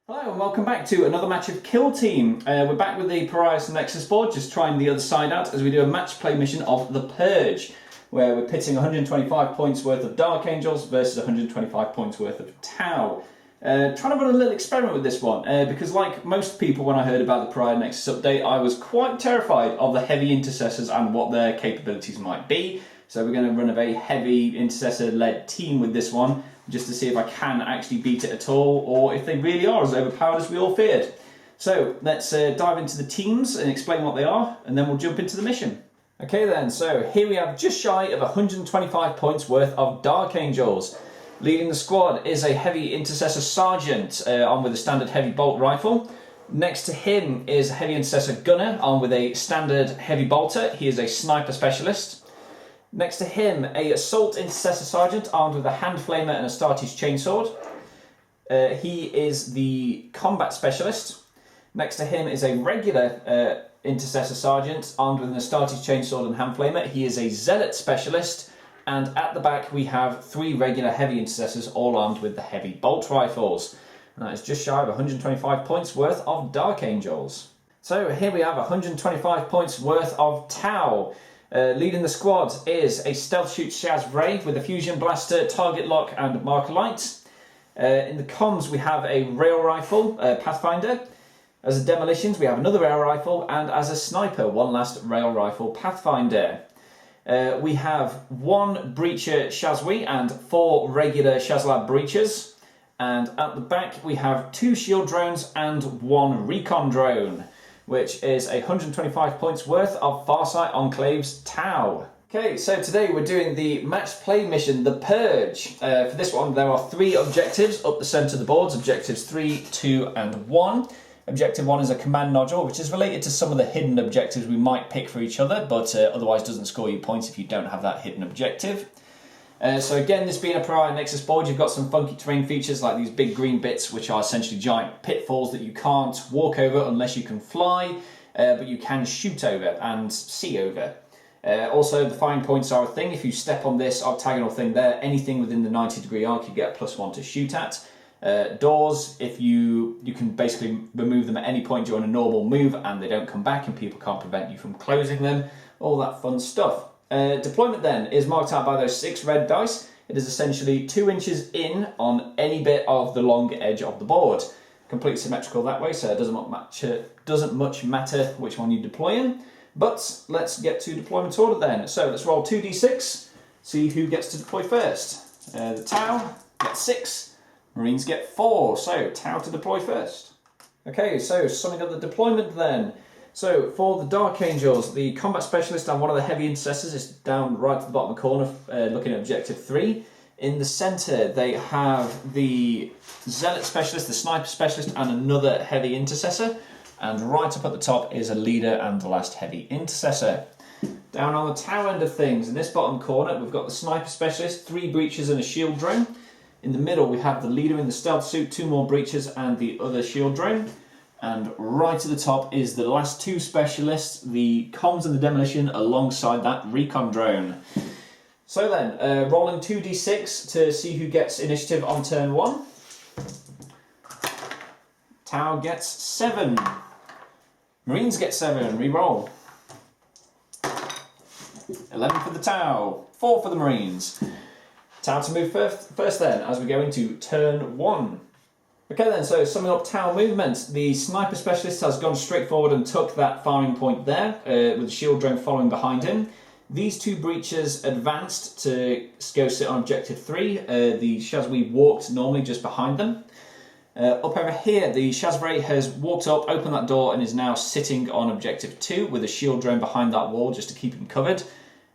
Hello and welcome back to another match of Kill Team. We're back with the Pariah and Nexus board, just trying the other side out as we do a match play mission of The Purge, where we're pitting 125 points worth of Dark Angels versus 125 points worth of Tau. Trying to run a little experiment with this one, because like most people when I heard about the Pariah Nexus update, I was quite terrified of the Heavy Intercessors and what their capabilities might be. So we're going to run a very Heavy Intercessor-led team with this one, just to see if I can actually beat it at all, or if they really are as overpowered as we all feared. So let's dive into the teams and explain what they are, and then we'll jump into the mission. Okay then, so here we have just shy of 125 points worth of Dark Angels. Leading the squad is a Heavy Intercessor Sergeant, armed with a standard heavy bolt rifle. Next to him is a Heavy Intercessor Gunner, armed with a standard heavy bolter. He is a Sniper Specialist. Next to him, a Assault Intercessor Sergeant, armed with a Hand Flamer and Astartes Chainsword. He is the Combat Specialist. Next to him is a regular Intercessor Sergeant, armed with an Astartes Chainsword and Hand Flamer. He is a Zealot Specialist. And at the back we have 3 regular Heavy Intercessors, all armed with the Heavy Bolt Rifles. And that is just shy of 125 points worth of Dark Angels. So here we have 125 points worth of Tau. Leading the squad is a Stealth Shoot Shaz Ray with a Fusion Blaster, Target Lock and Marker Light. In the comms we have a Rail Rifle, Pathfinder. As a Demolitions we have another Rail Rifle, and as a Sniper, one last Rail Rifle Pathfinder. We have 1 Breacher Shazwi and 4 regular Shazlab Breachers. And at the back we have 2 Shield Drones and 1 Recon Drone, which is 125 points worth of Farsight Enclave's Tau. Okay, so today we're doing the match play mission, The Purge. For this one there are 3 objectives up the centre of the boards, objectives 3, 2 and 1. Objective 1 is a command nodule, which is related to some of the hidden objectives we might pick for each other, but otherwise doesn't score you points if you don't have that hidden objective. So again, this being a Pariah Nexus board, you've got some funky terrain features like these big green bits, which are essentially giant pitfalls that you can't walk over unless you can fly, but you can shoot over and see over. Also, the firing points are a thing. If you step on this octagonal thing there, anything within the 90-degree arc, you get a +1 to shoot at. Doors, if you can basically remove them at any point during a normal move and they don't come back and people can't prevent you from closing them. All that fun stuff. Deployment then is marked out by those 6 red dice. It is essentially 2 inches in on any bit of the long edge of the board. Completely symmetrical that way, so it doesn't much matter which one you deploy in. But let's get to deployment order then. So let's roll 2d6, see who gets to deploy first. The Tau gets 6, Marines get 4, so Tau to deploy first. Okay, so summing up the deployment then. So for the Dark Angels, the Combat Specialist and one of the Heavy Intercessors is down right at the bottom of the corner, looking at Objective 3. In the centre they have the Zealot Specialist, the Sniper Specialist and another Heavy Intercessor. And right up at the top is a Leader and the last Heavy Intercessor. Down on the Tau end of things, in this bottom corner we've got the Sniper Specialist, 3 Breachers and a Shield Drone. In the middle we have the Leader in the Stealth Suit, 2 more Breachers and the other Shield Drone. And right at the top is the last 2 specialists, the comms and the demolition, alongside that recon drone. So then, rolling 2d6 to see who gets initiative on turn 1. Tau gets 7. Marines get 7, re-roll. 11 for the Tau, 4 for the Marines. Tau to move first then, as we go into turn 1. Okay then, so summing up Tau movement, the Sniper Specialist has gone straight forward and took that firing point there, with the Shield Drone following behind him. These 2 Breachers advanced to go sit on Objective 3, the Shazwi walked normally just behind them. Up over here, the Shazray has walked up, opened that door and is now sitting on Objective 2 with a Shield Drone behind that wall just to keep him covered.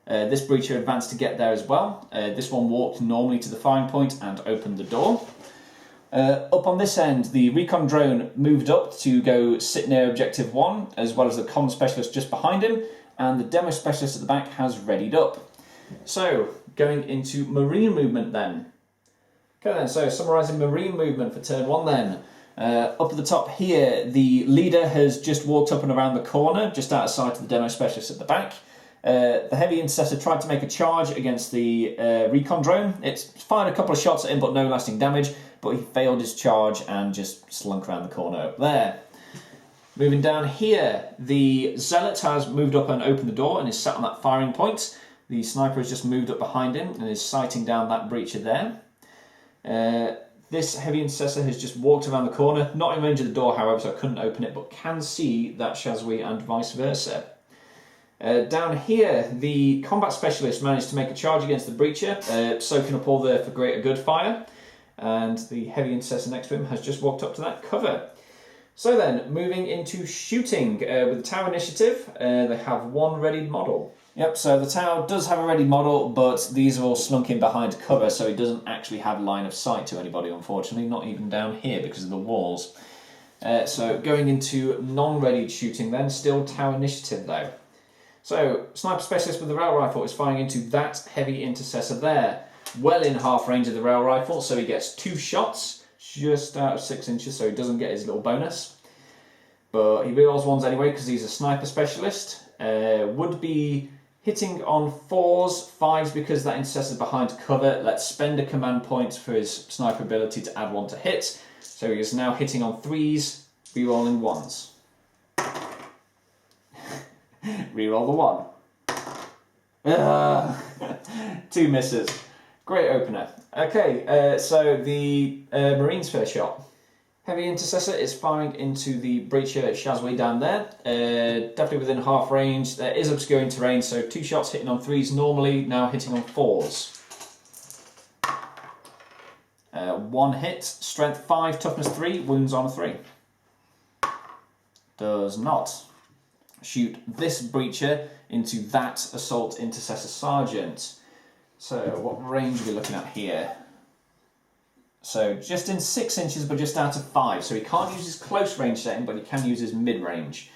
This Breacher advanced to get there as well. This one walked normally to the firing point and opened the door. Up on this end, the Recon Drone moved up to go sit near Objective 1, as well as the Comm Specialist just behind him, and the Demo Specialist at the back has readied up. So, going into Marine movement then. Okay then, so summarising Marine movement for turn 1 then. Up at the top here, the Leader has just walked up and around the corner, just out of sight of the Demo Specialist at the back. The Heavy Intercessor tried to make a charge against the Recon Drone. It's fired a couple of shots at him, but no lasting damage. but he failed his charge and just slunk around the corner up there. Moving down here, the Zealot has moved up and opened the door and is sat on that firing point. The sniper has just moved up behind him and is sighting down that breacher there. This Heavy Intercessor has just walked around the corner, not in range of the door however, so I couldn't open it, but can see that Shazwi and vice versa. Down here, the Combat Specialist managed to make a charge against the breacher, soaking up all the for greater good fire, and the Heavy Intercessor next to him has just walked up to that cover. So then, moving into shooting, with the Tower Initiative, they have one readied model. Yep, so the tower does have a ready model, but these are all slunk in behind cover, so it doesn't actually have line of sight to anybody, unfortunately, not even down here because of the walls. So going into non-readied shooting then, still Tower Initiative though. So, Sniper Specialist with the rail rifle is firing into that Heavy Intercessor there, well in half range of the rail rifle, so he gets 2 shots, just out of 6 inches, so he doesn't get his little bonus. But he rerolls ones anyway because he's a Sniper Specialist. Would be hitting on 4s, 5s because that Intercessor's behind cover. Let's spend a command point for his Sniper ability to add 1 to hit. So he is now hitting on 3s, rerolling 1s. Reroll the 1. 2 misses. Great opener. Okay, so the Marine's first shot. Heavy Intercessor is firing into the breacher Shazwi down there. Definitely within half range. There is obscuring terrain, so 2 shots hitting on 3s normally, now hitting on 4s. 1 hit, strength 5, toughness 3, wounds on a 3. Does not shoot this breacher into that Assault Intercessor Sergeant. So what range are we looking at here? So just in 6 inches, but just out of 5. So he can't use his close range setting, but he can use his mid range.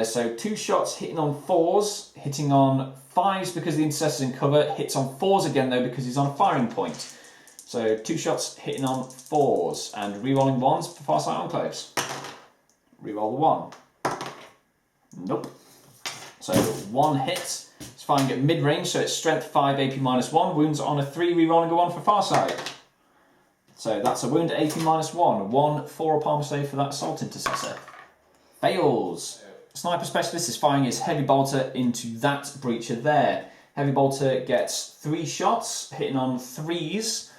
So 2 shots hitting on 4s, hitting on 5s because the Intercessor's in cover, hits on 4s again though because he's on a firing point. So 2 shots hitting on 4s and rerolling 1s for far sight enclaves. Reroll the 1. Nope. So 1 hit. It's firing at mid range, so it's strength 5, AP -1, wounds on a 3, rerolling a 1 for far sight. So that's a wound at AP -1, 1 4-up armor save for that Assault Intercessor. Fails. Sniper Specialist is firing his Heavy Bolter into that breacher there. Heavy Bolter gets 3 shots, hitting on 3s.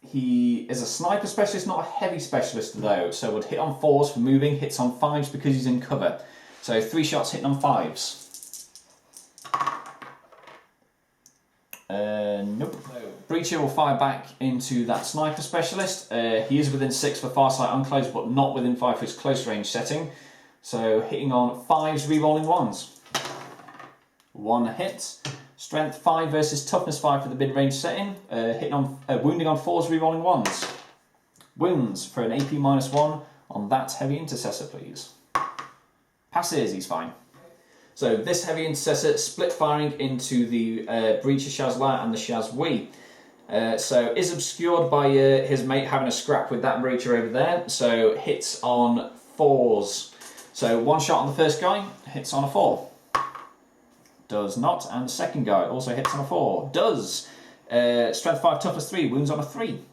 He is a Sniper Specialist, not a Heavy Specialist though, so would hit on 4s for moving, hits on 5s because he's in cover. So 3 shots hitting on 5s. Nope. Breacher will fire back into that Sniper Specialist. He is within 6 for far sight enclaves, but not within 5 for his close range setting. So hitting on 5s, rerolling 1s. 1 hit. Strength 5 versus toughness 5 for the mid range setting. Hitting on wounding on 4s, rerolling 1s. Wounds for an AP -1 on that Heavy Intercessor, please. Passes, he's fine. So this Heavy Intercessor split firing into the breacher Shazla and the Shazwi. So is obscured by his mate having a scrap with that breacher over there. So hits on 4s. So 1 shot on the first guy, hits on a 4. Does not. And the second guy also hits on a 4. Does. Strength 5, toughness 3, wounds on a 3.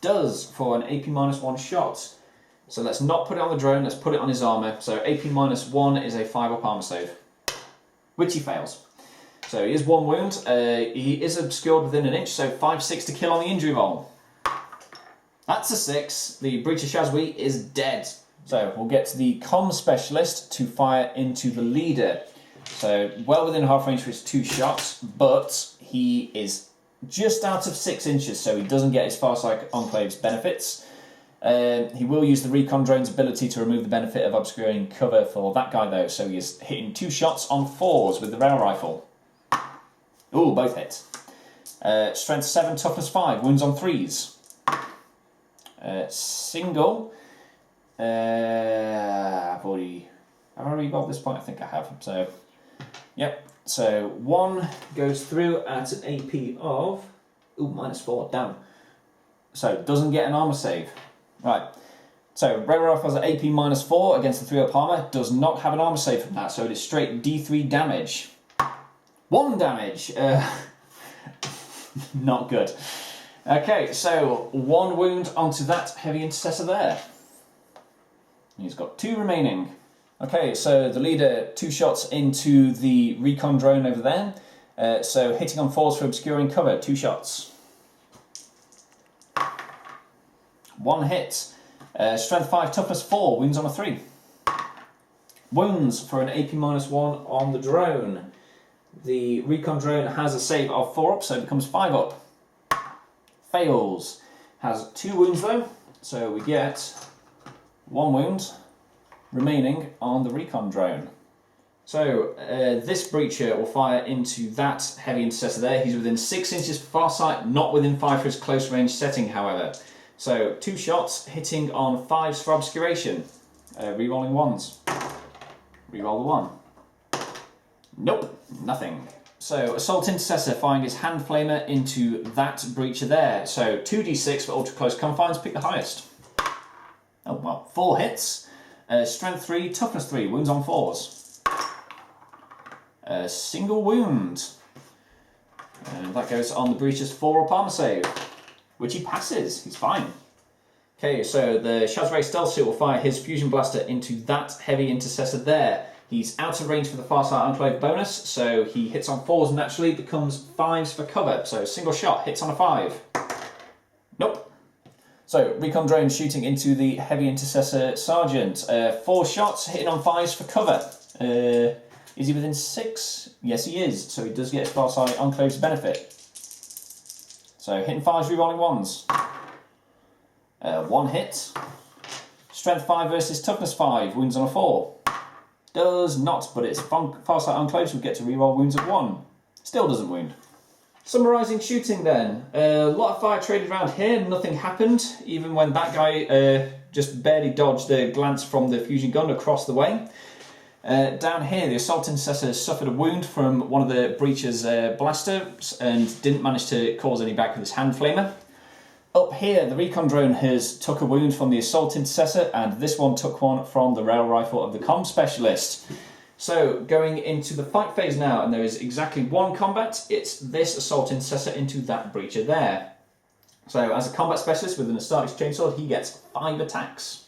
Does for an AP -1 shot. So let's not put it on the drone, let's put it on his armour. So AP -1 is a 5-up armour save, which he fails. So he is 1 wound, he is obscured within an inch, so 5/6 to kill on the injury roll. That's a 6, the breacher Shazwi is dead. So we'll get to the comm specialist to fire into the leader. So well within half range for his 2 shots, but he is just out of 6 inches, so he doesn't get his far sight enclaves benefits. He will use the recon drone's ability to remove the benefit of obscuring cover for that guy though, so he is hitting 2 shots on 4s with the rail rifle. Ooh, both hits. Strength 7, toughness 5, wounds on 3s. Single. Have I rerolled this point? I think I have. So, yep. So 1 goes through at an AP of -4. Damn. So doesn't get an armor save. Right. So rail rifle has an AP -4 against the 3-up armor. Does not have an armor save from that. So it is straight D3 damage. 1 damage. Not good. Okay, so 1 wound onto that Heavy Intercessor there. He's got 2 remaining. Okay, so the leader 2 shots into the recon drone over there. So hitting on 4s for obscuring cover, 2 shots. 1 hit. Strength 5, toughness 4, wounds on a 3. Wounds for an AP -1 on the drone. The recon drone has a save of 4 up, so it becomes 5 up. Fails. Has 2 wounds though, so we get 1 wound remaining on the recon drone. So this breacher will fire into that Heavy Intercessor there. He's within 6 inches for far sight, not within 5 for his close range setting, however. So 2 shots hitting on 5s for obscuration. Rerolling 1s. Reroll the 1. Nope, nothing. So Assault Intercessor firing his Hand Flamer into that breacher there. So 2d6 for ultra close confines, pick the highest. Oh well, 4 hits. Strength 3, toughness 3, wounds on 4s. Single wound. And that goes on the breacher's 4-up armor save, which he passes, he's fine. Okay, so the Shazray Stealth Suit will fire his Fusion Blaster into that Heavy Intercessor there. He's out of range for the Farsight Enclave bonus, so he hits on 4s naturally, becomes 5s for cover. So single shot, hits on a 5. Nope. So recon drone shooting into the Heavy Intercessor Sergeant. 4 shots, hitting on 5s for cover. Is he within 6? Yes, he is. So he does get his Farsight Enclave's benefit. So hitting 5s, rerolling 1s. 1 hit. Strength 5 versus Toughness 5, wounds on a 4. Does not, but it's Farsight Enclave, so we get to reroll wounds of 1. Still doesn't wound. Summarising shooting then. A lot of fire traded around here, nothing happened, even when that guy just barely dodged the glance from the fusion gun across the way. Down here, the Assault Intercessor suffered a wound from one of the breacher's blasters and didn't manage to cause any back with his Hand Flamer. Up here, the recon drone has took a wound from the Assault Intercessor, and this one took one from the rail rifle of the comm specialist. So, going into the fight phase now, and there is exactly 1 combat. It's this Assault Intercessor into that breacher there. So, as a combat specialist with an Astartes chainsaw, he gets 5 attacks.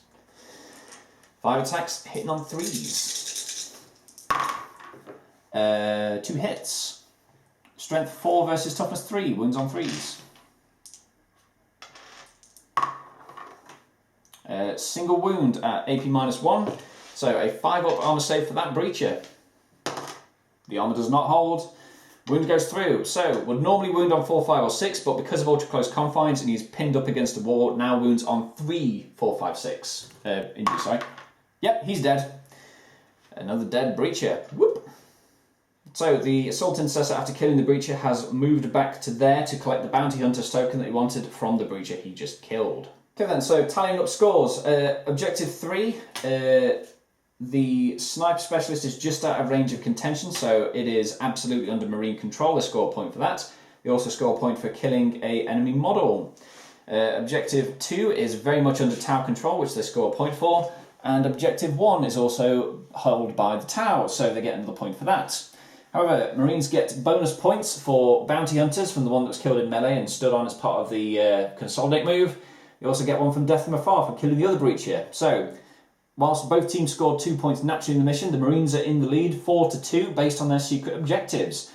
5 attacks, hitting on 3s. 2 hits. Strength 4 versus toughness 3, wounds on 3s. Single wound at AP -1, so a 5-up armor save for that breacher. The armor does not hold. Wound goes through, so would normally wound on 4, 5 or 6, but because of ultra close confines and he's pinned up against a wall, now wounds on 3, 4, 5, 6. Injury, sorry. Yep, he's dead. Another dead breacher. Whoop. So the Assault Intercessor, after killing the breacher, has moved back to there to collect the Bounty Hunter's token that he wanted from the breacher he just killed. Okay then, so tallying up scores. Objective 3, the Sniper Specialist is just out of range of contention, so it is absolutely under Marine control. They score a point for that. They also score a point for killing an enemy model. Objective 2 is very much under Tau control, which they score a point for. And Objective 1 is also held by the Tau, so they get another point for that. However, Marines get bonus points for Bounty Hunters from the one that was killed in melee and stood on as part of the Consolidate move. You also get one from Death from Afar for killing the other breacher. So, whilst both teams scored 2 points naturally in the mission, the Marines are in the lead 4-2 based on their secret objectives.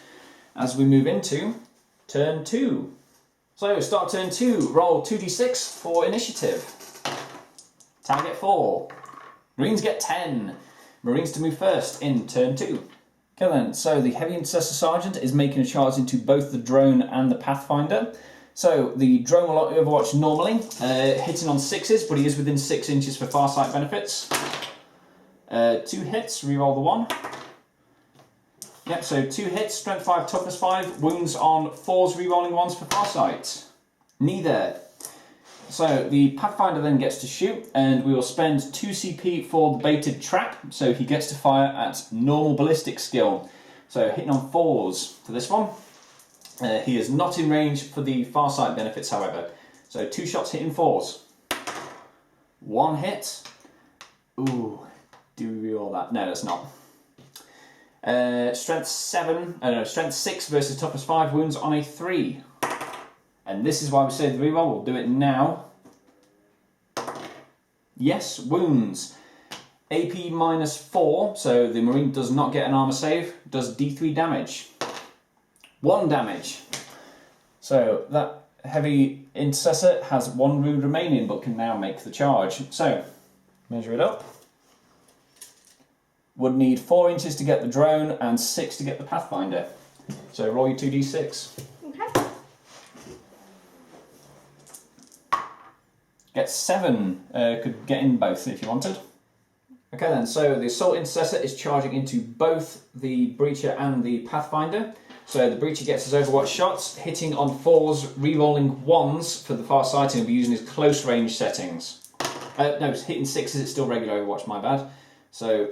As we move into turn 2. So, start turn 2, roll 2d6 for initiative. Target 4. Marines get 10. Marines to move first in turn 2. Okay then, so the Heavy Intercessor Sergeant is making a charge into both the drone and the Pathfinder. So the drone will overwatch normally, hitting on 6s, but he is within 6 inches for Farsight benefits. 2 hits, reroll the 1. Yep, so 2 hits, strength 5, toughness 5, wounds on 4s, rerolling 1s for Farsight. Neither. So the Pathfinder then gets to shoot, and we will spend 2 CP for the baited trap, so he gets to fire at normal ballistic skill. So hitting on 4s for this one. He is not in range for the Farsight benefits, however. So 2 shots hitting 4s. 1 hit. Ooh, do we reroll that? No, that's not. Strength 6 versus toughness 5, wounds on a 3. And this is why we say the reroll. We'll do it now. Yes, wounds. AP -4, so the Marine does not get an armor save, does D3 damage. 1 damage. So that Heavy Intercessor has 1 wound remaining, but can now make the charge. So, measure it up. Would need 4 inches to get the drone and 6 to get the Pathfinder. So roll your 2d6. Okay. Get 7. Could get in both if you wanted. Okay then, so the Assault Intercessor is charging into both the Breacher and the Pathfinder. So the Breacher gets his Overwatch shots, hitting on 4s, re-rolling 1s for the far sight, and he'll be using his close range settings. No, it's hitting 6s, it's still regular Overwatch, my bad. So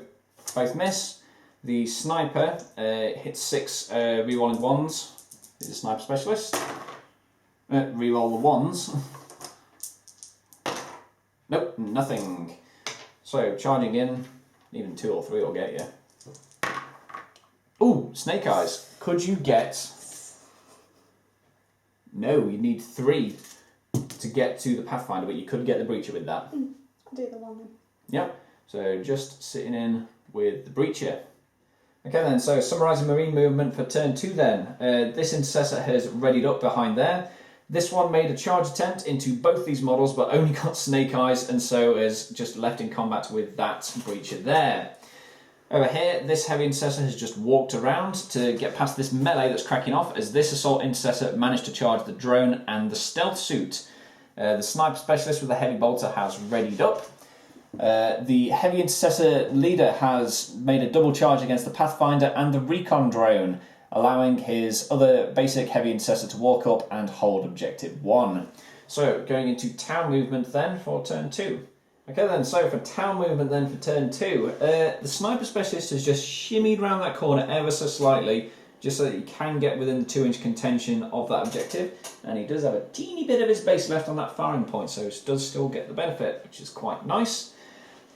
both miss. The Sniper hits 6 re-rolling 1s. He's a Sniper Specialist. Re-roll the 1s. Nope, nothing. So, charging in, even 2 or 3 will get you. Ooh, Snake Eyes. Could you get... No, you need 3 to get to the Pathfinder, but you could get the Breacher with that. I'll do the 1 then. Yep, so just sitting in with the Breacher. Okay then, so summarising Marine movement for turn 2 then. This Intercessor has readied up behind there. This one made a charge attempt into both these models, but only got Snake Eyes, and so is just left in combat with that Breacher there. Over here, this Heavy Intercessor has just walked around to get past this melee that's cracking off, as this Assault Intercessor managed to charge the drone and the stealth suit. The Sniper Specialist with the Heavy Bolter has readied up. The Heavy Intercessor leader has made a double charge against the Pathfinder and the Recon drone, allowing his other basic Heavy Intercessor to walk up and hold Objective 1. So, going into town movement then for turn 2. Okay then, so for town movement then for turn 2, the Sniper Specialist has just shimmied round that corner ever so slightly, just so that he can get within the 2-inch contention of that objective, and he does have a teeny bit of his base left on that firing point, so he does still get the benefit, which is quite nice.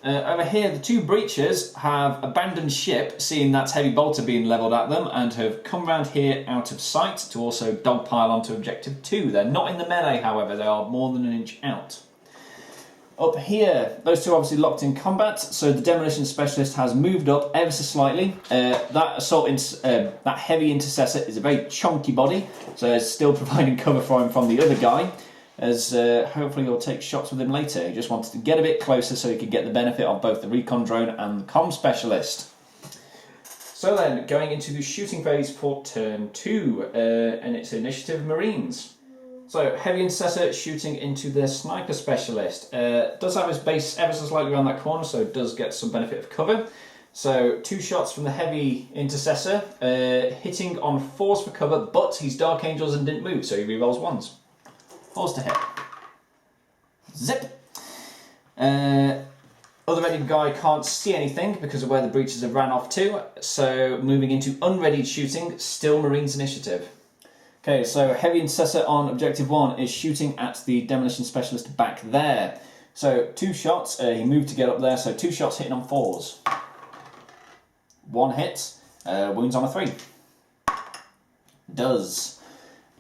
Over here, the 2 Breachers have abandoned ship, seeing that Heavy Bolter being levelled at them, and have come round here out of sight to also dogpile onto Objective 2. They're not in the melee, however, they are more than an inch out. Up here, those 2 are obviously locked in combat, so the Demolition Specialist has moved up ever so slightly. That Heavy Intercessor is a very chunky body, so it's still providing cover for him from the other guy, as hopefully he'll take shots with him later. He just wanted to get a bit closer so he could get the benefit of both the Recon drone and the Comm Specialist. So then, going into the shooting phase for turn 2, and it's Initiative Marines. So, Heavy Intercessor shooting into the Sniper Specialist. Does have his base ever so slightly around that corner, so does get some benefit of cover. So, 2 shots from the Heavy Intercessor, hitting on 4s for cover, but he's Dark Angels and didn't move, so he re-rolls 1s. 4s to hit. Zip! Other readied guy can't see anything because of where the breaches have ran off to, so moving into unreadied shooting, still Marines initiative. Okay, so Heavy Intercessor on Objective 1 is shooting at the Demolition Specialist back there. So 2 shots, he moved to get up there, so 2 shots hitting on 4s. 1 hit, wounds on a 3. Does.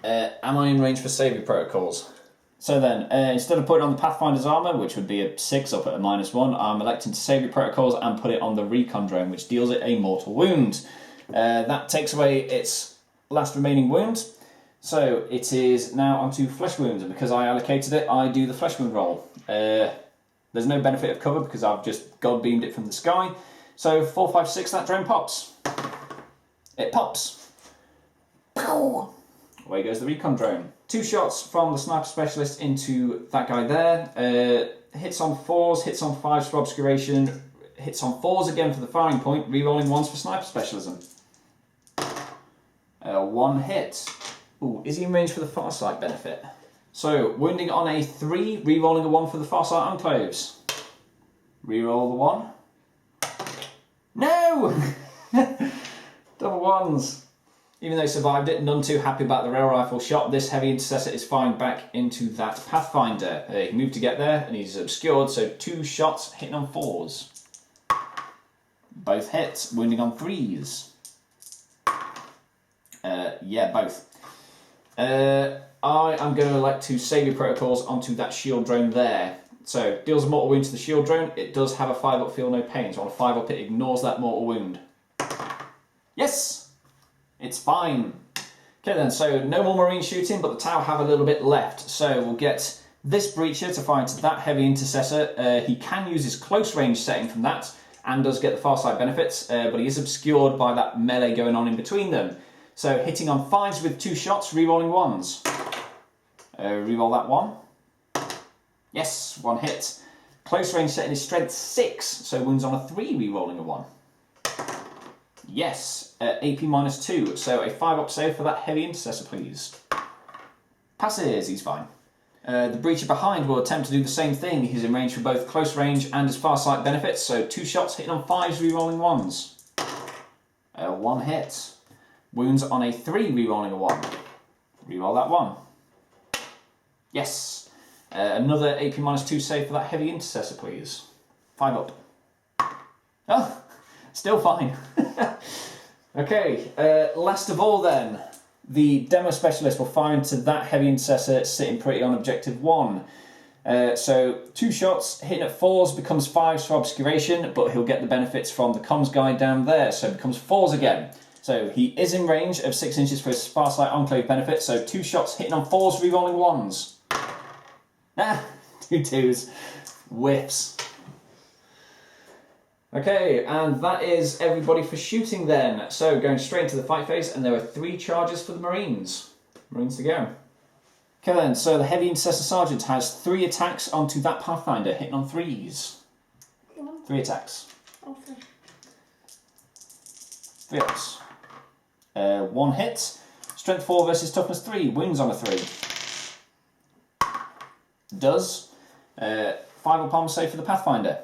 Am I in range for saving protocols? So then, instead of putting on the Pathfinder's armour, which would be a 6 up at a -1, I'm electing to save your protocols and put it on the Recon drone, which deals it a mortal wound. That takes away its last remaining wound. So it is now onto flesh wounds, and because I allocated it, I do the flesh wound roll. There's no benefit of cover because I've just god beamed it from the sky. So 4, 5, 6, that drone pops. It pops. Pow! Away goes the Recon drone. 2 shots from the Sniper Specialist into that guy there. Hits on 4s, hits on 5s for obscuration, hits on 4s again for the firing point, re-rolling 1s for Sniper Specialism. 1 hit. Ooh, is he in range for the Farsight benefit? So, wounding on a 3, re-rolling a 1 for the Farsight Enclaves. Re-roll the 1. No! Double 1s. Even though he survived it, none too happy about the rail rifle shot, this Heavy Intercessor is firing back into that Pathfinder. He moved to get there, and he's obscured, so 2 shots hitting on 4s. Both hits, wounding on 3s. Yeah, both. I am going to elect to save your protocols onto that shield drone there. So, deals a mortal wound to the shield drone. It does have a 5-up, feel no pain. So on a 5-up, it ignores that mortal wound. Yes! It's fine. Okay then, so no more marine shooting, but the Tau have a little bit left. So we'll get this breacher to fire into that heavy intercessor. He can use his close range setting from that, and does get the far side benefits, but he is obscured by that melee going on in between them. So hitting on 5s with 2 shots, re-rolling 1s. Re-roll that 1. Yes, 1 hit. Close range setting is strength 6, so wounds on a 3, re-rolling a 1. Yes, AP -2, so a 5-up save for that heavy intercessor, please. Passes, he's fine. The breacher behind will attempt to do the same thing. He's in range for both close range and his far sight benefits, so 2 shots hitting on 5s, re-rolling 1s. 1 hit. Wounds on a 3, re-rolling a 1. Re-roll that 1. Yes. Another AP -2 save for that heavy intercessor, please. 5-up. Oh, still fine. Okay, last of all then. The demo specialist will fire into that heavy intercessor sitting pretty on objective 1. So 2 shots, hitting at 4s becomes 5s for obscuration, but he'll get the benefits from the comms guide down there, so it becomes 4s again. So he is in range of 6 inches for his Farsight Enclave benefit, so 2 shots hitting on 4s, re-rolling 1s. 2 2s. Whiffs. Okay, and that is everybody for shooting then. So going straight into the fight phase, and there are 3 charges for the Marines. Marines to go. Okay then, so the Heavy Intercessor Sergeant has 3 attacks onto that Pathfinder, hitting on 3s. 3 attacks. Oh, 3. 3 ups. 1 hit. Strength 4 versus Toughness 3, wounds on a 3. Does. 5-up armor save for the Pathfinder.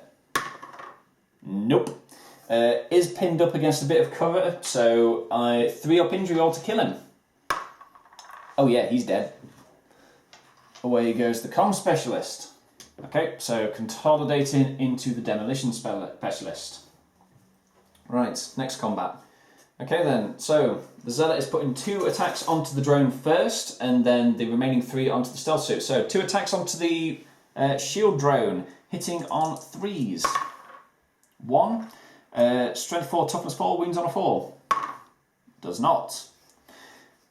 Nope. Is pinned up against a bit of cover, so 3-up injury roll to kill him. Oh yeah, he's dead. Away goes the comm specialist. Okay, so consolidating into the demolition specialist. Right, next combat. Okay then, so the Zealot is putting 2 attacks onto the drone first, and then the remaining 3 onto the stealth suit. So 2 attacks onto the shield drone, hitting on 3s. 1, strength 4, toughness 4, wounds on a 4. Does not.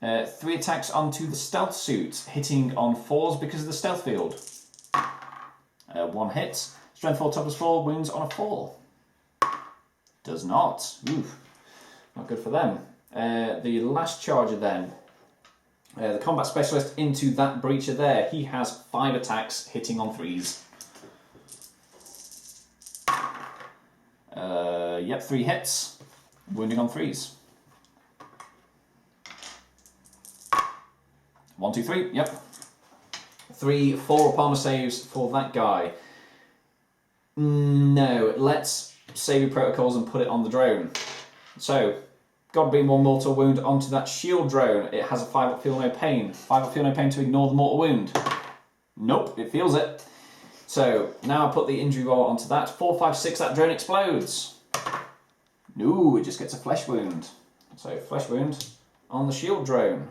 3 attacks onto the stealth suit, hitting on 4s because of the stealth field. 1 hit, strength 4, toughness 4, wounds on a 4. Does not. Oof, not good for them. The last charger then, the combat specialist into that breacher there. He has 5 attacks, hitting on 3s. Yep, 3 hits, wounding on 3s. 1, 2, 3, yep. 3 4-up armor saves for that guy. No, let's save your protocols and put it on the drone. So, God being 1 mortal wound onto that shield drone. It has a 5-up feel no pain. 5-up feel no pain to ignore the mortal wound. Nope, it feels it. So, now I put the injury roll onto that. 4, 5, 6, that drone explodes. No, it just gets a flesh wound. So, flesh wound on the shield drone.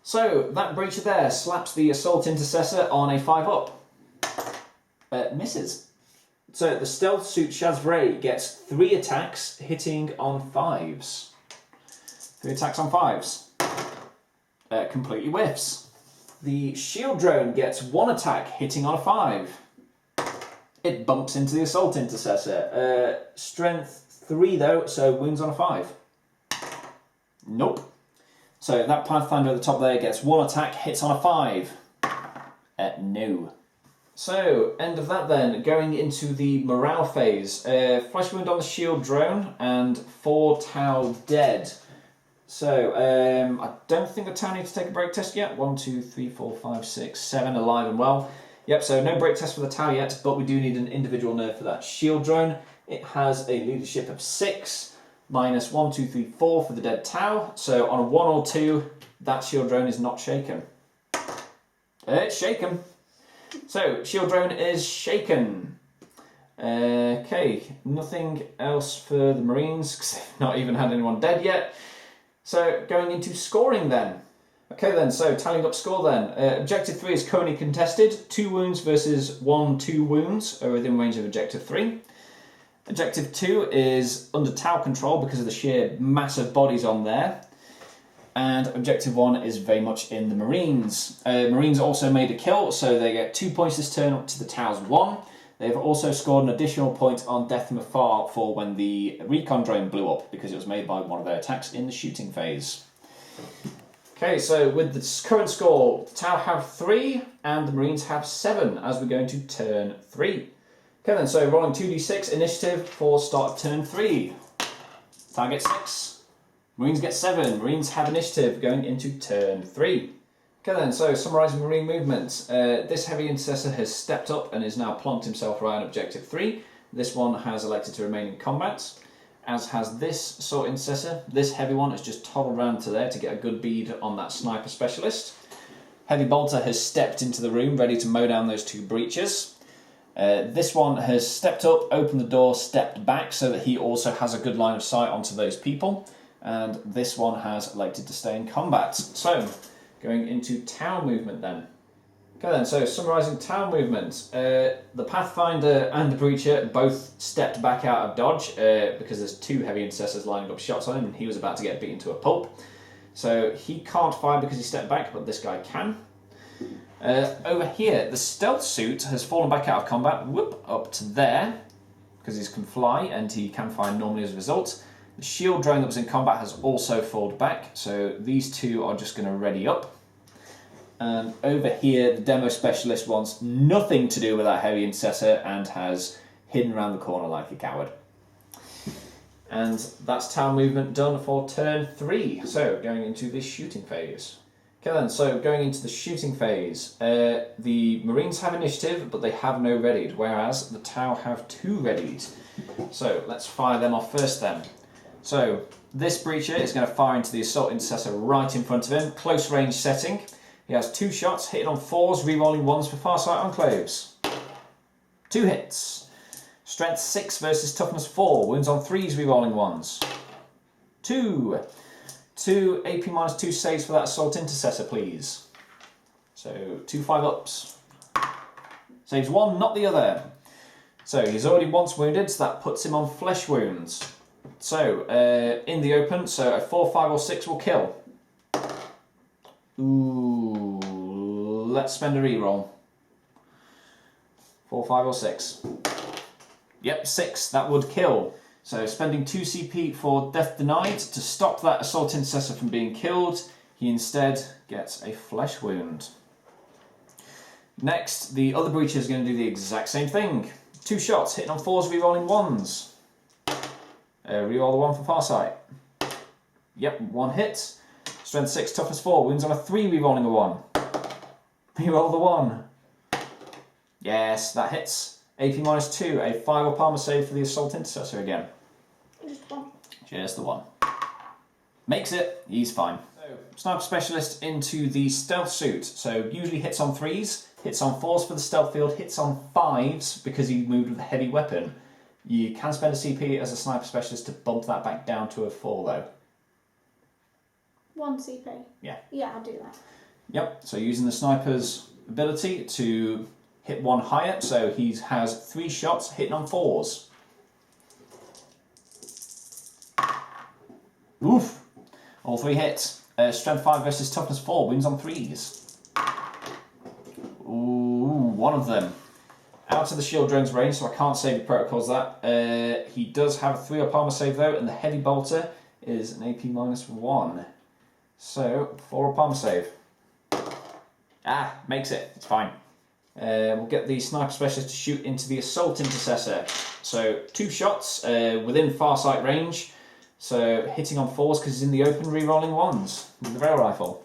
So, that breacher there slaps the Assault Intercessor on a 5-up. Misses. So, the Stealth Suit Shazray gets 3 attacks, hitting on 5s. 3 attacks on 5s. Completely whiffs. The shield drone gets 1 attack, hitting on a 5. It bumps into the Assault Intercessor. Strength 3 though, so wounds on a 5. Nope. So that Pathfinder at the top there gets 1 attack, hits on a 5. No. So, end of that then, going into the morale phase. Flesh wound on the shield drone, and 4 Tau dead. So, I don't think the Tau needs to take a break test yet. 1, 2, 3, 4, 5, 6, 7 alive and well. Yep, so no break test for the Tau yet, but we do need an individual nerf for that shield drone. It has a leadership of 6, minus 1, 2, 3, 4 for the dead Tau. So on a 1 or 2, that shield drone is not shaken. It's shaken. So, shield drone is shaken. Okay, nothing else for the Marines, because they've not even had anyone dead yet. So, going into scoring then. Okay then, so tallying up score then. Objective 3 is currently contested. 2 wounds versus 2 wounds are within range of Objective 3. Objective 2 is under Tau control because of the sheer mass of bodies on there. And Objective 1 is very much in the Marines. Marines also made a kill, so they get 2 points this turn up to the Tau's 1. They've also scored an additional point on Death from Afar for when the recon drone blew up, because it was made by one of their attacks in the shooting phase. Okay, so with the current score, the Tau have 3 and the Marines have 7 as we go into turn 3. Okay then, so rolling 2d6 initiative for start of turn 3. Tau gets 6, Marines get 7, Marines have initiative going into turn 3. Okay then, so summarising Marine movements. This Heavy Intercessor has stepped up and is now plonked himself around Objective 3. This one has elected to remain in combat, as has this Assault Intercessor. This heavy one has just toddled around to there to get a good bead on that Sniper Specialist. Heavy Bolter has stepped into the room, ready to mow down those 2 breaches. This one has stepped up, opened the door, stepped back so that he also has a good line of sight onto those people. And this one has elected to stay in combat. So, going into Tau movement then. Okay then, so summarising Tau movement. The Pathfinder and the Breacher both stepped back out of dodge because there's 2 Heavy Intercessors lining up shots on him and he was about to get beaten to a pulp. So he can't fire because he stepped back, but this guy can. Over here, the stealth suit has fallen back out of combat, whoop, up to there, because he can fly and he can fire normally as a result. The shield drone that was in combat has also fallen back, so these 2 are just going to ready up. And over here, the demo specialist wants nothing to do with that Heavy Intercessor and has hidden around the corner like a coward. And that's Tau movement done for turn 3. So going into the shooting phase. Okay then, so going into the shooting phase, the Marines have initiative, but they have no readied, whereas the Tau have 2 readied. So let's fire them off first then. So this Breacher is going to fire into the Assault Intercessor right in front of him, close range setting. He has 2 shots, hitting on 4s, rerolling 1s for Farsight Enclaves. 2 hits. Strength 6 versus Toughness 4, wounds on 3s, rerolling 1s. 2 AP minus 2 saves for that Assault Intercessor, please. So 2 5-ups. Saves 1, not the other. So he's already once wounded, so that puts him on flesh wounds. So in the open, so a 4, 5 or 6 will kill. Ooh, let's spend a reroll. 4, 5 or 6. Yep, 6, that would kill. So spending 2 CP for Death Denied to stop that Assault Intercessor from being killed, he instead gets a flesh wound. Next, the other Breacher is going to do the exact same thing. 2 shots, hitting on 4s, rerolling 1s. Reroll the 1 for Farsight. Yep, 1 hit. Strength 6, Toughness 4, wounds on a 3, rerolling a 1. Reroll the 1. Yes, that hits. AP minus 2, a 5 or Palmer save for the Assault Intercessor again. Just 1. Just the 1. Makes it, he's fine. So, Sniper Specialist into the Stealth Suit. So usually hits on 3s, hits on 4s for the Stealth Field, hits on 5s because he moved with a heavy weapon. You can spend a CP as a Sniper Specialist to bump that back down to a 4 though. 1 CP? Yeah. Yeah, I'll do that. Yep, so using the Sniper's ability to hit 1 higher, so he has 3 shots hitting on 4s. Oof! All 3 hits. Strength 5 versus Toughness 4, wins on 3s. Ooh, 1 of them. Out of the shield drone's range, so I can't save the protocols that. He does have a 3 up armor save though, and the Heavy Bolter is an AP minus 1. So, 4 up armor save. Ah, makes it. It's fine. We'll get the Sniper Specialist to shoot into the Assault Intercessor. So 2 shots within Farsight range. So hitting on 4s because he's in the open, re-rolling 1s with the rail rifle.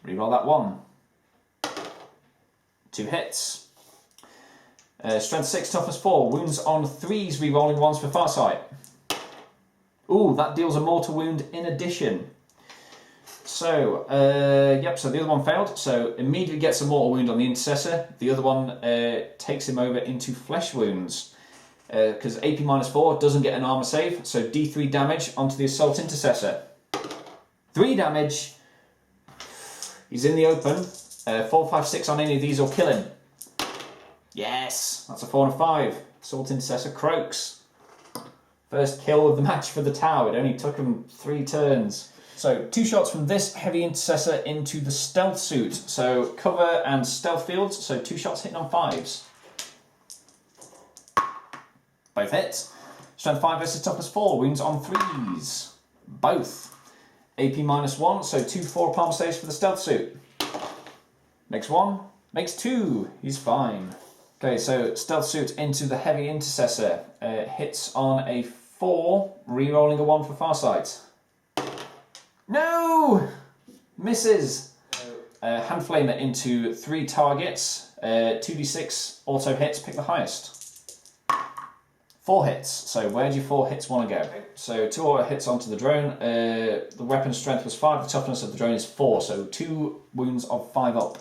Re-roll that 1. 2 hits. Strength 6, Toughness 4, wounds on 3s, re-rolling 1s for Farsight. Ooh, that deals a mortal wound in addition. So, yep, so the other one failed, so immediately gets a mortal wound on the Intercessor. The other one takes him over into flesh wounds, because AP minus 4 doesn't get an armor save, so D3 damage onto the Assault Intercessor. 3 damage. He's in the open. 4, 5, 6 on any of these will kill him. Yes, that's a 4 and a 5. Assault Intercessor croaks. First kill of the match for the Tau. It only took him 3 turns. So 2 shots from this Heavy Intercessor into the stealth suit. So cover and stealth fields. So 2 shots hitting on 5s. Both hits. Strength 5 versus toughness 4. Wounds on 3s. Both. AP -1. So 2 4 palm saves for the stealth suit. Makes 1. Makes 2. He's fine. Okay, so stealth suit into the Heavy Intercessor. Hits on a 4, re-rolling a 1 for Farsight. No! Misses. Hand Flamer into 3 targets. 2d6 auto hits, pick the highest. 4 hits. So where do your 4 hits want to go? So 2 auto hits onto the drone. The weapon strength was 5, the toughness of the drone is 4. So 2 wounds of 5 up.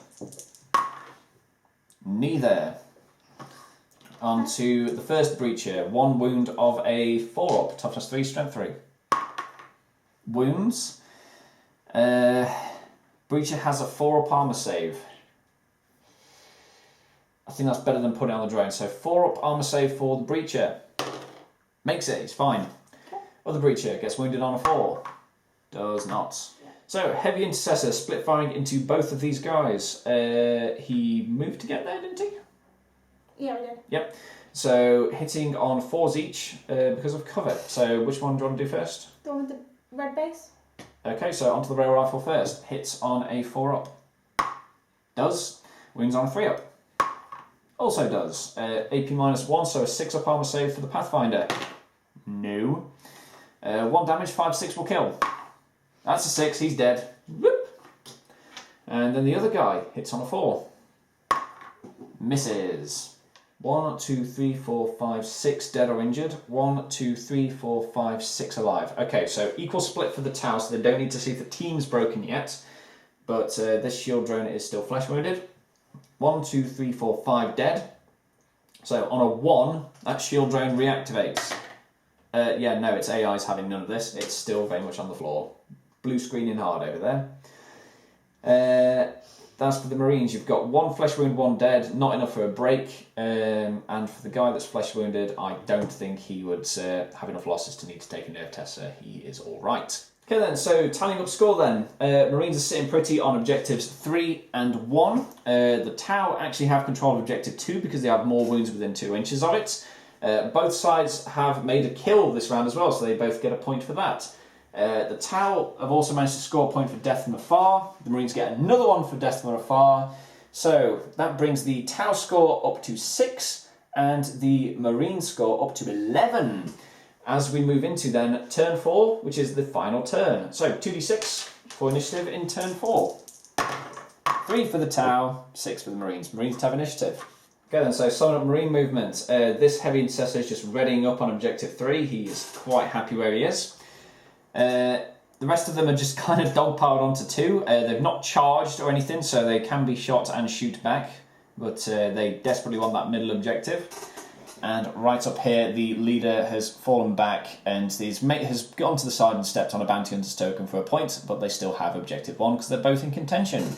Neither. On to the first breacher. 1 wound of a 4 up. Toughness 3, strength 3. Wounds. Breacher has a 4 up armor save. I think that's better than putting it on the drone. So 4 up armor save for the breacher. Makes it, he's fine. Other breacher gets wounded on a 4. Does not. So, Heavy Intercessor split firing into both of these guys. He moved to get there, didn't he? Yeah, we did. Yep. So, hitting on 4s each because of cover. So, which one do you want to do first? The one with the red base? Okay, so onto the rail rifle first. Hits on a 4 up. Does. Wounds on a 3 up. Also does. AP -1, so a 6 up armor save for the Pathfinder. No. 1 damage, 5, 6 will kill. That's a 6, he's dead. Whoop. And then the other guy hits on a 4. Misses. 1, 2, 3, 4, 5, 6 dead or injured. 1, 2, 3, 4, 5, 6 alive. Okay, so equal split for the Tau, so they don't need to see if the team's broken yet. But this shield drone is still flesh wounded. 1, 2, 3, 4, 5 dead. So on a 1, that shield drone reactivates. Yeah, no, its AI's having none of this. It's still very much on the floor. Blue screening hard over there. That's for the Marines. You've got 1 flesh wound, 1 dead. Not enough for a break. And for the guy that's flesh wounded, I don't think he would have enough losses to need to take a nerve test, so he is all right. Okay then, so tallying up score then. Marines are sitting pretty on objectives 3 and 1. The Tau actually have control of objective 2 because they have more wounds within 2 inches of it. Both sides have made a kill this round as well, so they both get a point for that. The Tau have also managed to score a point for death from afar. The Marines get another one for death from afar. So that brings the Tau score up to 6 and the Marine score up to 11. As we move into then turn 4, which is the final turn. So 2d6 for initiative in turn 4. 3 for the Tau, 6 for the Marines. Marines have initiative. Okay then, so summon up Marine movement. This Heavy Intercessor is just readying up on objective 3. He is quite happy where he is. The rest of them are just kind of dogpiled onto 2. They've not charged or anything, so they can be shot and shoot back. But they desperately want that middle objective. And right up here, the leader has fallen back and his mate has gone to the side and stepped on a bounty hunter's token for a point, but they still have objective 1 because they're both in contention.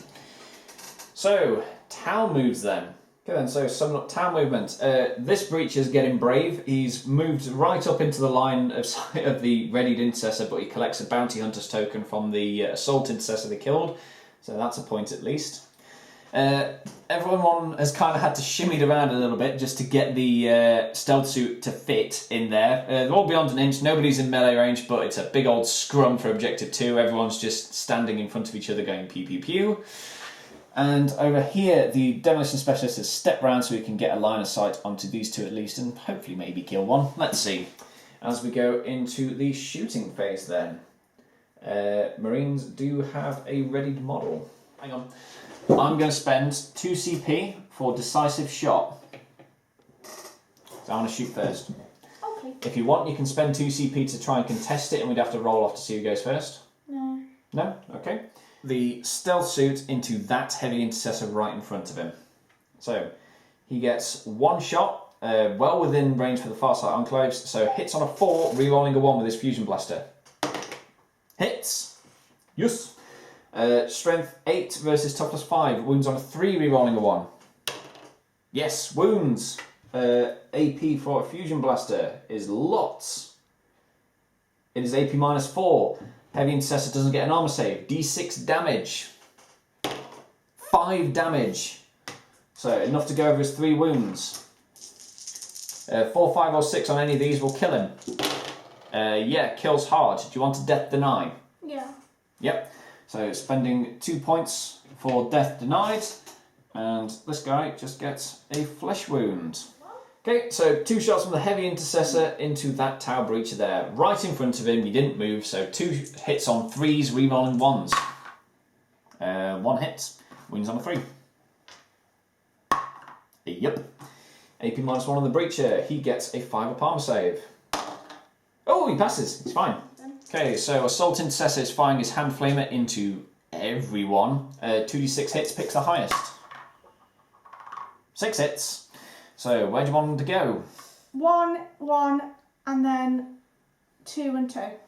So, Tau moves then. Okay then, so summon up Tau movement. This breach is getting brave. He's moved right up into the line of sight of the readied intercessor, but he collects a bounty hunter's token from the assault intercessor they killed, so that's a point at least. Everyone has kind of had to shimmy it around a little bit just to get the stealth suit to fit in there. They're all beyond an inch, nobody's in melee range, but it's a big old scrum for objective 2. Everyone's just standing in front of each other going pew pew pew. And over here, the demolition specialist has stepped round so we can get a line of sight onto these 2 at least, and hopefully maybe kill one. Let's see. As we go into the shooting phase then. Marines do have a readied model. Hang on. I'm going to spend 2 CP for decisive shot. So I want to shoot first. Okay. If you want, you can spend 2 CP to try and contest it, and we'd have to roll off to see who goes first. No. No? Okay. The stealth suit into that Heavy Intercessor right in front of him. So he gets 1 shot, well within range for the Farsight Enclaves, so hits on a 4, re-rolling a 1 with his Fusion Blaster. Hits. Yes. Strength 8 versus toughness 5. Wounds on a 3, rerolling a 1. Yes, wounds. AP for a fusion blaster is lots. It is AP -4. Heavy Intercessor doesn't get an armor save. D6 damage. 5 damage. So enough to go over his 3 wounds. 4, 5 or 6 on any of these will kill him. Yeah, kills hard. Do you want to death deny? Yeah. Yep. So spending 2 points for death denied. And this guy just gets a flesh wound. Okay, so 2 shots from the Heavy Intercessor into that Tower Breacher there. Right in front of him, he didn't move, so 2 hits on 3s, rerolling 1s. 1 hit, wounds on a 3. Yep. AP -1 on the Breacher, he gets a 5 up armor save. Oh, he passes, he's fine. Okay, so Assault Intercessor is firing his Hand Flamer into everyone. 2d6 hits, picks the highest. 6 hits. So, where do you want them to go? 1, 1, and then 2 and 2.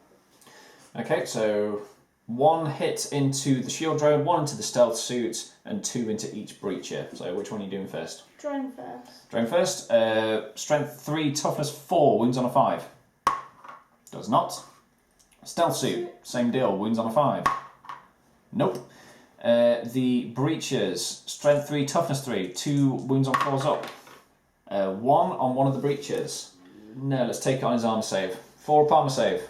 Okay, so 1 hit into the shield drone, 1 into the stealth suit, and 2 into each breacher. So, which one are you doing first? Drone first. Drone first. Strength 3, toughness 4, wounds on a 5. Does not. Stealth suit, same deal, wounds on a 5. Nope. The breachers, strength 3, toughness 3, 2 wounds on 4s up. 1 on one of the breachers. No, let's take it on his armor save. 4 up armor save.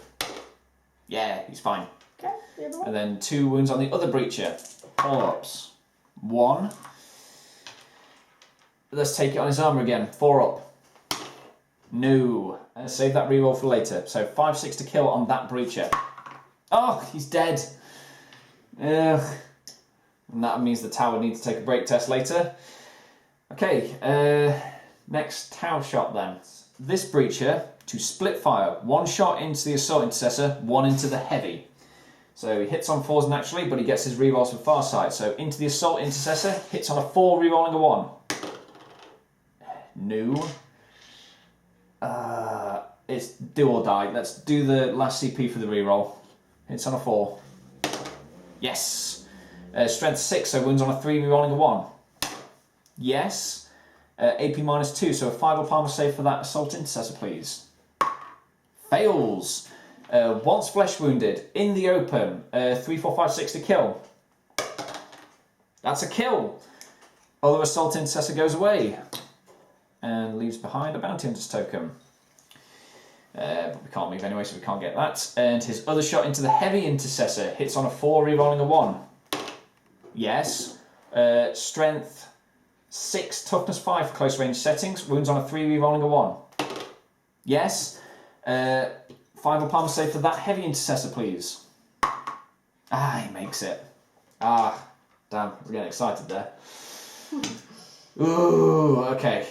Yeah, he's fine. Okay, the other one. And then 2 wounds on the other breacher. 4 ups. 1. Let's take it on his armor again. 4 up. No. Save that reroll for later. So 5, 6 to kill on that breacher. Oh, he's dead. Ugh. And that means the tower needs to take a break test later. Okay, next tower shot then. This breacher to split fire. 1 shot into the Assault Intercessor, 1 into the Heavy. So he hits on 4s naturally, but he gets his rerolls for far sight. So into the Assault Intercessor, hits on a 4, rerolling a 1. No. It's do or die. Let's do the last CP for the reroll. Hits on a 4. Yes. Strength 6, so wounds on a 3, rerolling a 1. Yes. AP -2, so a 5 up armor save for that Assault Intercessor, please. Fails. Once flesh wounded, in the open. 3, 4, 5, 6 to kill. That's a kill. Other Assault Intercessor goes away. And leaves behind a Bounty Hunter's token. But we can't move anyway, so we can't get that. And his other shot into the Heavy Intercessor hits on a 4, rerolling a 1. Yes. Strength 6, toughness 5 for close range settings. Wounds on a 3, rerolling a 1. Yes. 5 up armor save for that Heavy Intercessor, please. Ah, he makes it. Ah, damn, we're getting excited there. Ooh, okay.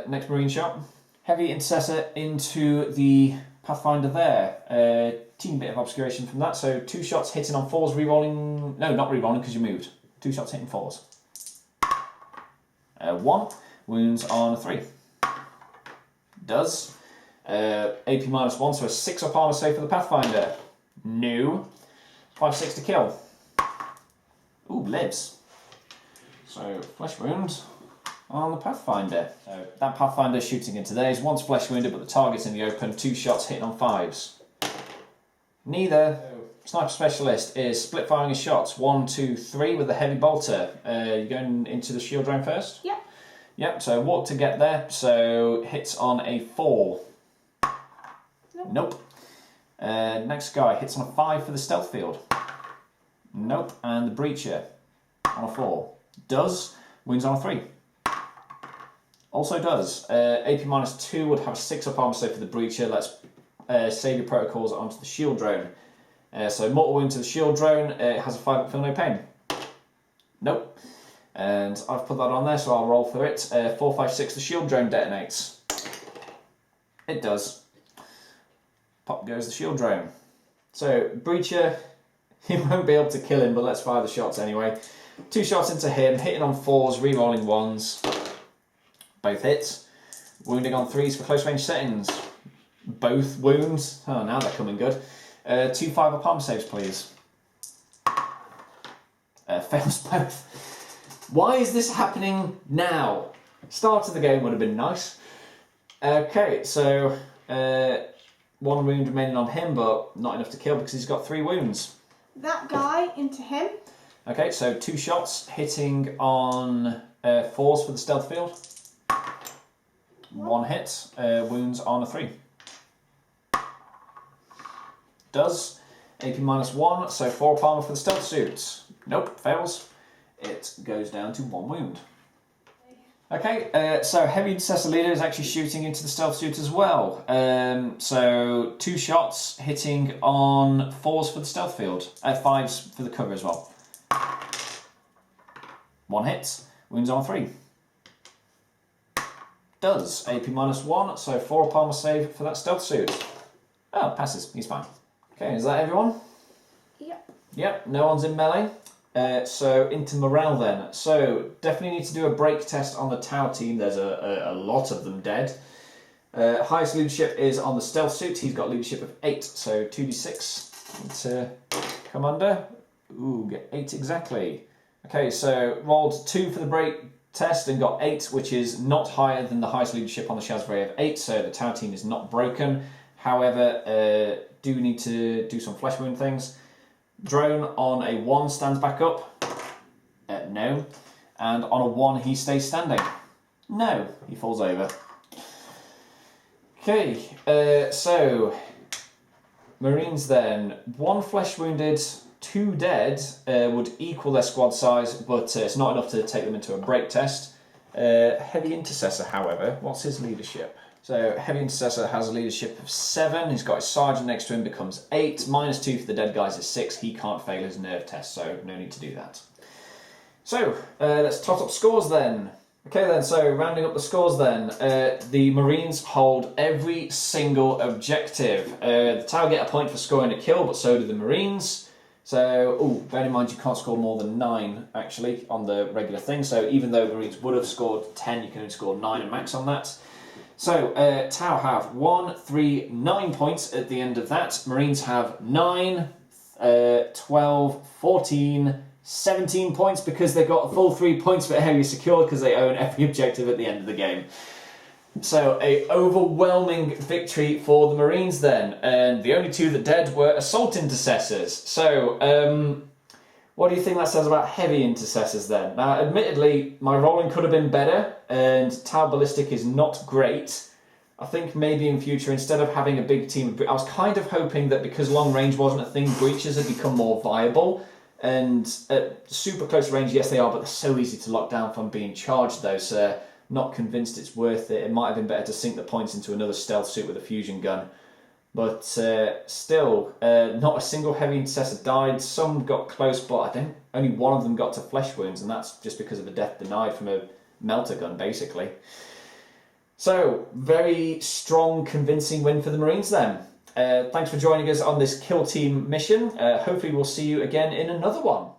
Next Marine shot. Heavy Intercessor into the Pathfinder there. Teeny bit of obscuration from that. So 2 shots hitting on 4s, rerolling. No, not rerolling because you moved. 2 shots hitting 4s. 1 wounds on a 3. Does. AP -1, so a 6 up armor save for the Pathfinder. No. 5, 6 to kill. Ooh, lives. So flesh wound on the Pathfinder. So that Pathfinder shooting into theirs. One's flesh wounded, but the target's in the open. 2 shots hitting on 5s. Neither. Sniper Specialist is split firing his shots. 1, 2, 3 with the heavy bolter. You're going into the shield drone first? Yep. Yep, so walk to get there. So hits on a 4. Nope. Next guy hits on a 5 for the stealth field. Nope. And the breacher on a 4. Does. Wounds on a 3. Also does. AP -2 would have a 6 up armor save for the breacher. Let's save your protocols onto the shield drone. So mortal wound to the shield drone. It has a 5 up feel no pain. Nope. And I've put that on there, so I'll roll for it. 4, 5, 6. The shield drone detonates. It does. Pop goes the shield drone. So breacher, he won't be able to kill him, but let's fire the shots anyway. 2 shots into him, hitting on 4s, re-rolling 1s. Both hits. Wounding on 3s for close range settings. Both wounds. Oh, now they're coming good. 2 5 up armor saves, please. fails both. Why is this happening now? Start of the game would have been nice. Okay, so 1 wound remaining on him, but not enough to kill because he's got 3 wounds. That guy into him. Okay, so 2 shots hitting on 4s for the stealth field. 1 hit, wounds on a 3. Does. AP -1, so 4 up armor for the stealth suit. Nope, fails. It goes down to 1 wound. Okay, so Heavy Intercessor leader is actually shooting into the stealth suit as well. So 2 shots hitting on 4s for the stealth field. 5s for the cover as well. 1 hit, wounds on 3. Does. AP -1, so 4 up armor save for that stealth suit. Oh, passes, he's fine. Okay, is that everyone? Yep. Yep, no one's in melee. So into morale then. So definitely need to do a break test on the Tau team. There's a lot of them dead. Highest leadership is on the stealth suit. He's got leadership of 8, so 2d6 to Commander. Ooh, get 8 exactly. Okay, so rolled 2 for the break test and got 8, which is not higher than the highest leadership on the Shazray of 8, so the Tau team is not broken. However, do need to do some flesh wound things. Drone on a 1 stands back up. No. And on a 1 he stays standing. No, he falls over. Okay, so Marines then. 1 flesh wounded, 2 dead would equal their squad size, but it's not enough to take them into a break test. Heavy Intercessor, however, what's his leadership? So Heavy Intercessor has a leadership of 7. He's got his sergeant next to him, becomes 8. -2 for the dead guys is 6. He can't fail his nerve test, so no need to do that. So let's tot up scores then. Okay then, so rounding up the scores then. The Marines hold every single objective. The Tau get a point for scoring a kill, but so do the Marines. So, bear in mind you can't score more than 9 actually on the regular thing. So even though Marines would have scored 10, you can only score 9 and max on that. So, Tau have 1, 3, 9 points at the end of that. Marines have 9, 12, 14, 17 points because they've got a full 3 points for area secure because they own every objective at the end of the game. So, a overwhelming victory for the Marines then. And the only 2 that dead were Assault Intercessors. So, what do you think that says about Heavy Intercessors then? Now, admittedly, my rolling could have been better, and Tau Ballistic is not great. I think maybe in future, instead of having a big team, I was kind of hoping that because long range wasn't a thing, breaches had become more viable. And at super close range, yes they are, but they're so easy to lock down from being charged though, so not convinced it's worth it. It might have been better to sink the points into another stealth suit with a fusion gun. But still, not a single Heavy Intercessor died. Some got close, but only 1 of them got to flesh wounds, and that's just because of a death denied from a melter gun, basically. So, very strong, convincing win for the Marines then. Thanks for joining us on this Kill Team mission. Hopefully we'll see you again in another one.